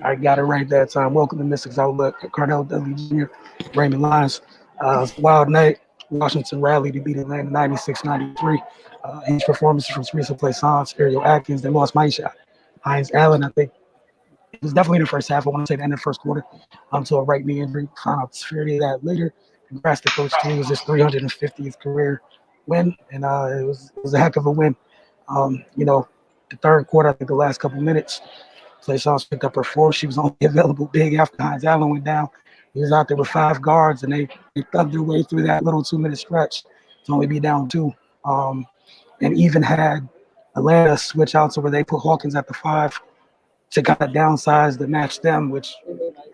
I got it right that time. Welcome to Mystics Outlook. Cardell Dudley Jr., Raymond Lyons. Wild night. Washington rallied to beat Atlanta 96-93. Huge performances from Teresa Plaisance, Ariel Atkins. They lost Maisha Hines Allen. I think it was definitely the first half. I want to say the end of the first quarter to a right knee injury. Found out the severity of that later. Congrats to Coach T. It was his 350th career win, and it was a heck of a win. The third quarter, I think the last couple minutes, Plaisance picked up her fourth. She was only available big after Hines Allen went down. He was out there with 5 guards, and they thugged their way through that little 2-minute stretch to only be down 2. And even had Atlanta switch out to where they put Hawkins at the 5 to kind of downsize to match them, which,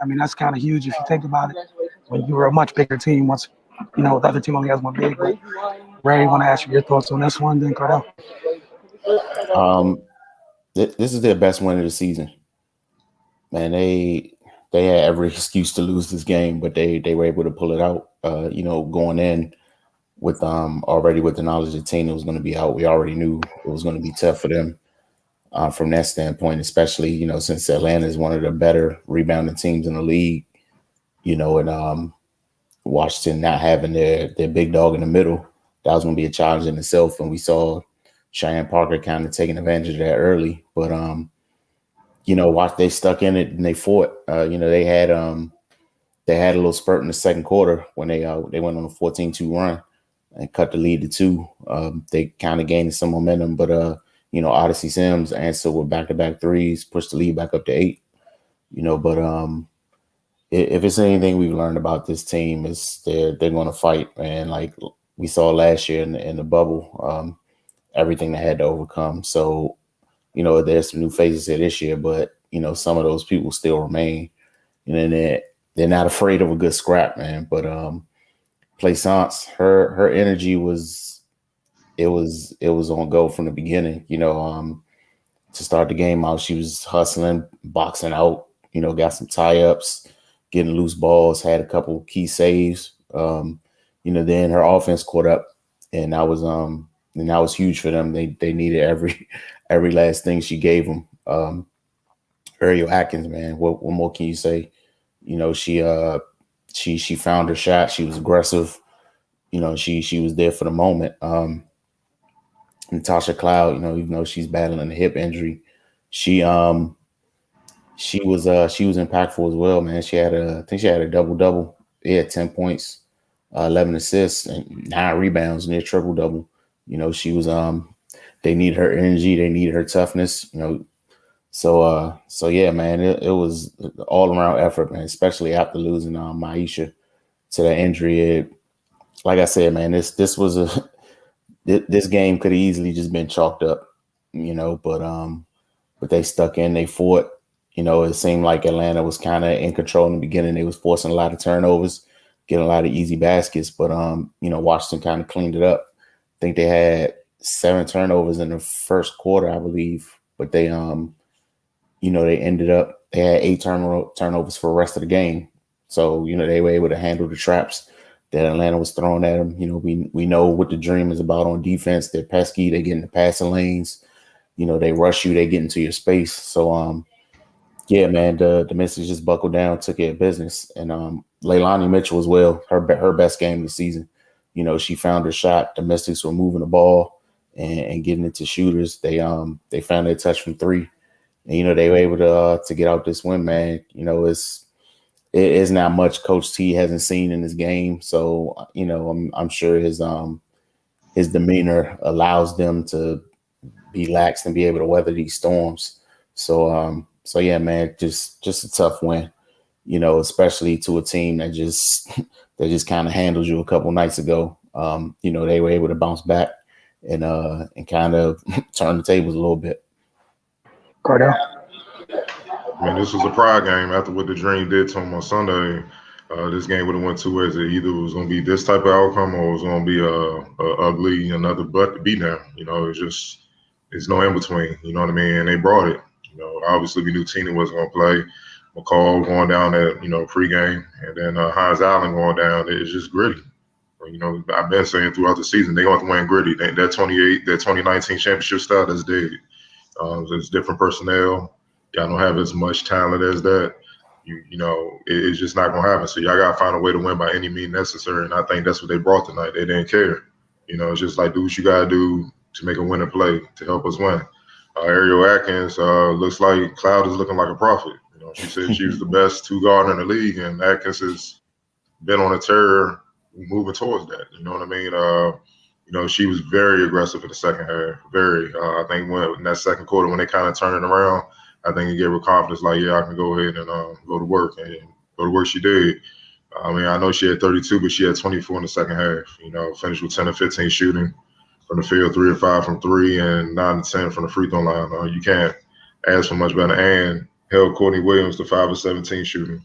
I mean, that's kind of huge if you think about it. When you were a much bigger team, once, the other team only has one big. But Ray, want to ask you your thoughts on this one, then Cardell? This is their best win of the season. Man, they had every excuse to lose this game, but they were able to pull it out. Going in with already with the knowledge that Tina was going to be out, we already knew it was going to be tough for them from that standpoint, especially since Atlanta is one of the better rebounding teams in the league. And Washington not having their big dog in the middle, that was going to be a challenge in itself. And we saw Cheyenne Parker kind of taking advantage of that early, but watch, they stuck in it and they fought. They had a little spurt in the second quarter when they went on a 14-2 run and cut the lead to 2. They kind of gained some momentum, but Odyssey Sims answered with back-to-back threes, pushed the lead back up to 8. But if it's anything we've learned about this team, is they're going to fight, man. Like we saw last year in the bubble, everything they had to overcome. So, there's some new faces here this year, but some of those people still remain. And they're not afraid of a good scrap, man. But Plaisance, her energy was on go from the beginning. To start the game out, she was hustling, boxing out. Got some tie-ups, getting loose balls, had a couple key saves. Then her offense caught up, and that was huge for them. They needed every last thing she gave them. Ariel Atkins, man, what more can you say? She found her shot. She was aggressive. She was there for the moment. Natasha Cloud, even though she's battling a hip injury, she was impactful as well, man. I think she had a double-double. She had 10 points, 11 assists, and 9 rebounds, near triple-double. She was they need her energy, they need her toughness, So yeah, man, it was an all-around effort, man, especially after losing Maisha to that injury. Like I said, man, this game could have easily just been chalked up, but they stuck in, they fought. It seemed like Atlanta was kind of in control in the beginning. They was forcing a lot of turnovers, getting a lot of easy baskets, but Washington kind of cleaned it up. I think they had 7 turnovers in the first quarter, I believe, but they they had 8 turnovers for the rest of the game. So, they were able to handle the traps that Atlanta was throwing at them. We know what the dream is about on defense. They're pesky. They get in the passing lanes. They rush you. They get into your space. So, yeah, man, the Mystics just buckled down, took care of business. And Leilani Mitchell as well, her best game of the season. She found her shot. The Mystics were moving the ball and getting it to shooters. They found their touch from 3. And, they were able to get out this win, man. It is not much Coach T hasn't seen in this game. So, I'm sure his demeanor allows them to be lax and be able to weather these storms. So yeah, man, just a tough win, especially to a team that just kind of handled you a couple nights ago. They were able to bounce back and kind of turn the tables a little bit. Cardell? I mean, this was a pride game after what the Dream did to him on Sunday. This game would have went 2 ways. It either was going to be this type of outcome or it was going to be a ugly, another butt to beat down. It's no in between. You know what I mean? And they brought it. Obviously we knew Tina was going to play. McCall going down at pregame, and then Hines Allen going down. It's just gritty. I've been saying throughout the season they want to win gritty. That 2019 championship style, that's dead. It's different personnel. y'all don't have as much talent as that, it's just not gonna happen. So y'all gotta find a way to win by any means necessary. And I think that's what they brought tonight. They didn't care. It's just like do what you gotta do to make a winning play to help us win. Ariel Atkins looks like Cloud is looking like a prophet. She said she was the best two guard in the league, and Atkins has been on a tear moving towards that. You know what I mean? She was very aggressive in the second half. Very. I think in that second quarter, when they kind of turned it around, I think it gave her confidence. Like, yeah, I can go ahead and go to work, and go to work. She did. I mean, I know she had 32, but she had 24 in the second half. Finished with 10 of 15 shooting from the field, 3 of 5 from three, and 9 of 10 from the free throw line. You can't ask for much better. And held Courtney Williams to 5 of 17 shooting.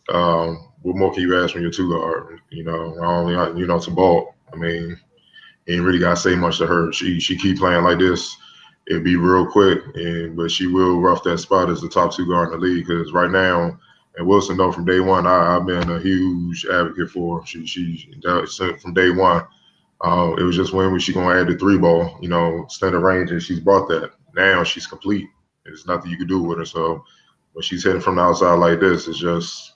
What more can you ask when you're two guard? To ball. I mean, you ain't really gotta say much to her. She keep playing like this, it'd be real quick. But she will rough that spot as the top two guard in the league. Because right now, and Wilson know from day one, I've been a huge advocate for her. She from day one. It was just when was she gonna add the three ball? Standard range, and she's brought that. Now she's complete. There's nothing you can do with her. So when she's hitting from the outside like this, it's just,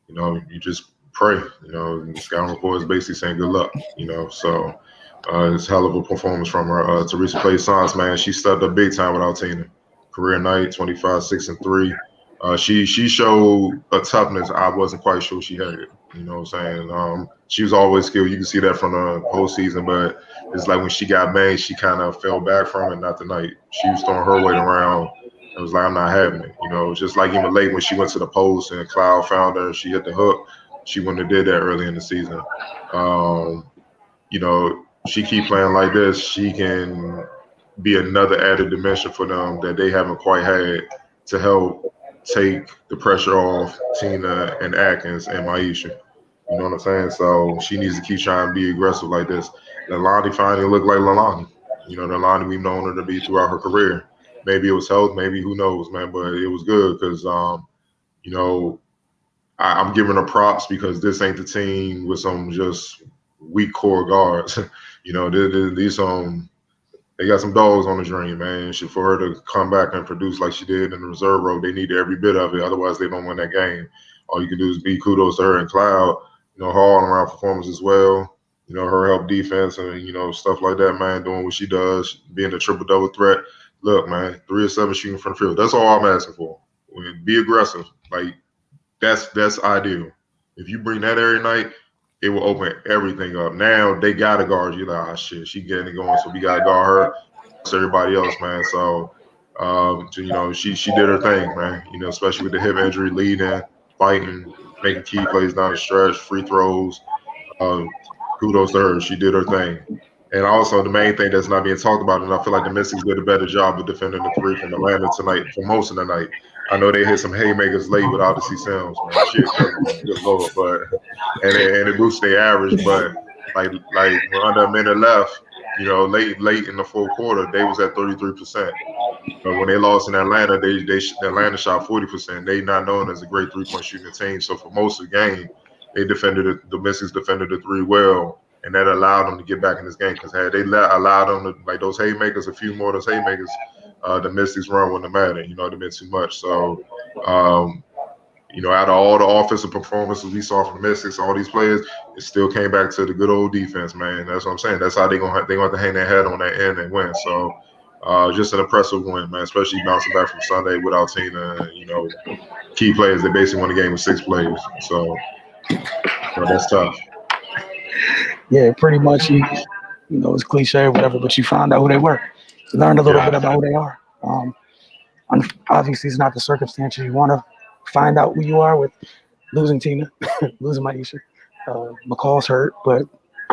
you just pray. And scouting report is basically saying good luck. So it's a hell of a performance from her. Teresa plays science, man. She stepped up big time without Tina. Career night, 25, 6 and 3. She showed a toughness I wasn't quite sure she had. You know what I'm saying? She was always skilled. You can see that from the whole season, but it's like when she got made, she kind of fell back from it. Not tonight. She was throwing her weight around. It was like, I'm not having it. Just like even late when she went to the post and Cloud found her, she hit the hook. She wouldn't have did that early in the season. She keep playing like this, she can be another added dimension for them that they haven't quite had to help take the pressure off Tina and Atkins and Maisha. You know what I'm saying? So she needs to keep trying to be aggressive like this. Leilani finally looked like Leilani. The Leilani we've known her to be throughout her career. Maybe it was health, maybe who knows, man. But it was good because, I'm giving her props because this ain't the team with some just weak core guards. These they got some dogs on the dream, man. For her to come back and produce like she did in the reserve row, they needed every bit of it. Otherwise, they don't win that game. All you can do is be kudos to her and Cloud. Her all-around performance as well. Her help defense and, stuff like that, man, doing what she does, being a triple-double threat. Look, man, 3 of 7 shooting from the field. That's all I'm asking for. Be aggressive. Like, that's ideal. If you bring that every night, it will open everything up. Now they got to guard you. Like, shit, she getting it going, so we got to guard her. It's everybody else, man. So, she did her thing, man. Especially with the hip injury, leading, fighting, making key plays down the stretch, free throws. Kudos to her. She did her thing. And also the main thing that's not being talked about, and I feel like the Mystics did a better job of defending the three from Atlanta tonight for most of the night. I know they hit some haymakers late with Odyssey Sims, man. Shit, good lord, but and it boosted their average. But like when under a minute left, late in the fourth quarter, they was at 33%. But when they lost in Atlanta, Atlanta shot 40%. They not known as a great 3-point shooting team. So for most of the game, the Mystics defended the three well. And that allowed them to get back in this game because had they allowed them to, like those haymakers, a few more of those haymakers, the Mystics run wouldn't have mattered. It'd have been too much. So, out of all the offensive performances we saw from the Mystics, all these players, it still came back to the good old defense, man. That's what I'm saying. That's how they're gonna have to hang their head on that end and win. So, just an impressive win, man. Especially bouncing back from Sunday without Tina. Key players. They basically won the game with 6 players. So, that's tough. Yeah, pretty much. It's cliche or whatever, but you found out who they were. You learned a little bit about who they are. Obviously, it's not the circumstances you want to find out who you are with losing Tina, losing Maisha. McCall's hurt, but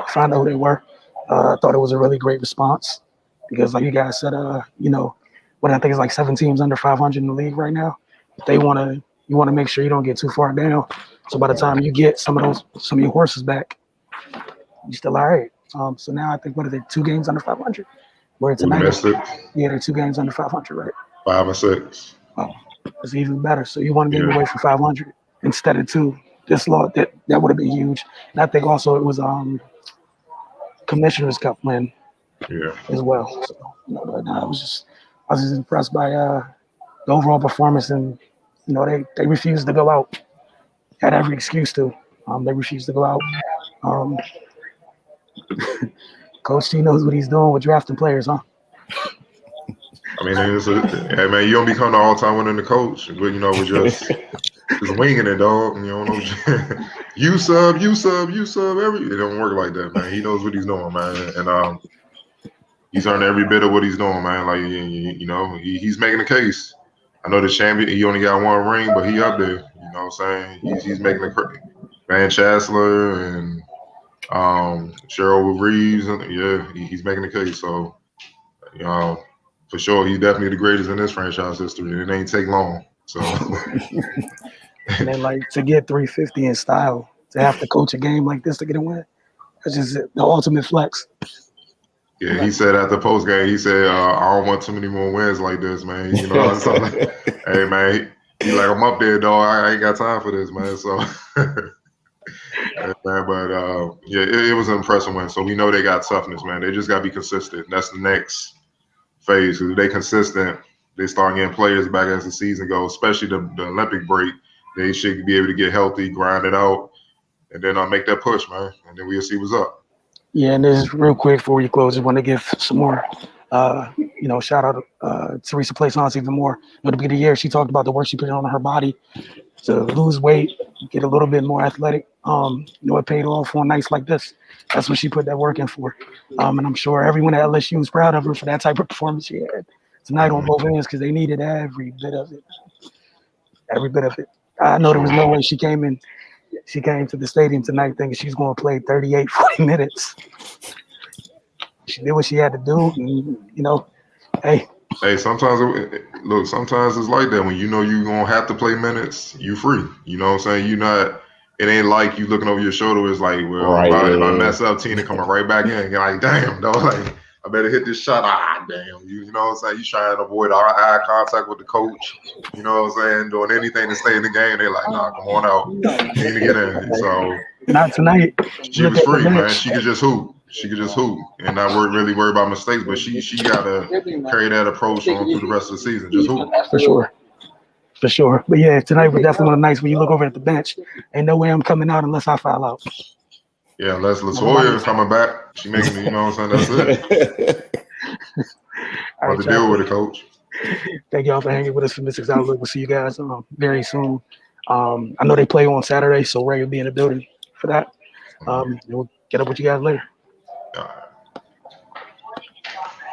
find out who they were. I thought it was a really great response because, like you guys said, what I think is like 7 teams under 500 in the league right now. You want to make sure you don't get too far down. So by the time you get some of your horses back, you're still all right. So now I think, what are they, 2 games under 500? Where tonight, they're 2 games under 500, right? 5 and 6. Oh, it's even better. So you 1 game away from 500 instead of 2. This law that would have been huge. And I think also it was Commissioner's Cup win, as well. So but I was just impressed by the the overall performance, and they refused to go out. Had every excuse to. They refused to go out. Um, Coach T knows what he's doing with drafting players, huh? I mean, hey man, you don't become the all-time winner the coach, but we're just winging it, dog. You don't know, you sub. It don't work like that, man. He knows what he's doing, man, and he's earned every bit of what he's doing, man. Like he's making a case. I know the champion. He only got one ring, but he up there. You know what I'm saying? He's making a Van Chancellor and Cheryl Reeves, and he's making a case. So for sure, he's definitely the greatest in this franchise history, and it ain't take long. So, and then to get 350 in style, to have to coach a game like this to get a win, that's just the ultimate flex. Yeah, he said at the post game, he said, "I don't want too many more wins like this, man." So hey man, he like, I'm up there, dog. I ain't got time for this, man. So, man, but it was an impressive win. So we know they got toughness, man. They just got to be consistent. That's the next phase. Because if they consistent, they start getting players back as the season goes, especially the Olympic break. They should be able to get healthy, grind it out, and then make that push, man. And then we'll see what's up. Yeah, and this is real quick before you close. I want to give some more, shout out Teresa Plaisance even more. At the beginning of the year, she talked about the work she put on her body to lose weight, get a little bit more athletic. It paid off on nights like this. That's what she put that work in for. And I'm sure everyone at LSU was proud of her for that type of performance she had tonight on both ends because they needed every bit of it. Every bit of it. I know there was no way she came to the stadium tonight thinking she's going to play 38, 40 minutes. She did what she had to do. And, hey. Hey, sometimes it's like that. When you're going to have to play minutes, you free. You know what I'm saying? It ain't like you looking over your shoulder. It's like, well, right, if I mess up, Tina coming right back in. You're like, damn, dog. Like, I better hit this shot. Damn. You know what I'm saying? You trying to avoid eye contact with the coach. You know what I'm saying? Doing anything to stay in the game. They're like, nah, come on out. You need to get in. So not tonight. She was free, man. She could just hoop. And not really worry about mistakes. But she got to carry that approach on through the rest of the season. Just hoop. For sure. But yeah, tonight was definitely one of the nights when you look over at the bench. Ain't no way I'm coming out unless I foul out. Yeah, unless LaToya coming back. She making me, you know what I'm saying? That's it. All right, to deal with it, coach. Thank y'all for hanging with us for Mystics Outlook. We'll see you guys very soon. I know they play on Saturday, so Ray will be in the building for that. We'll get up with you guys later. All right.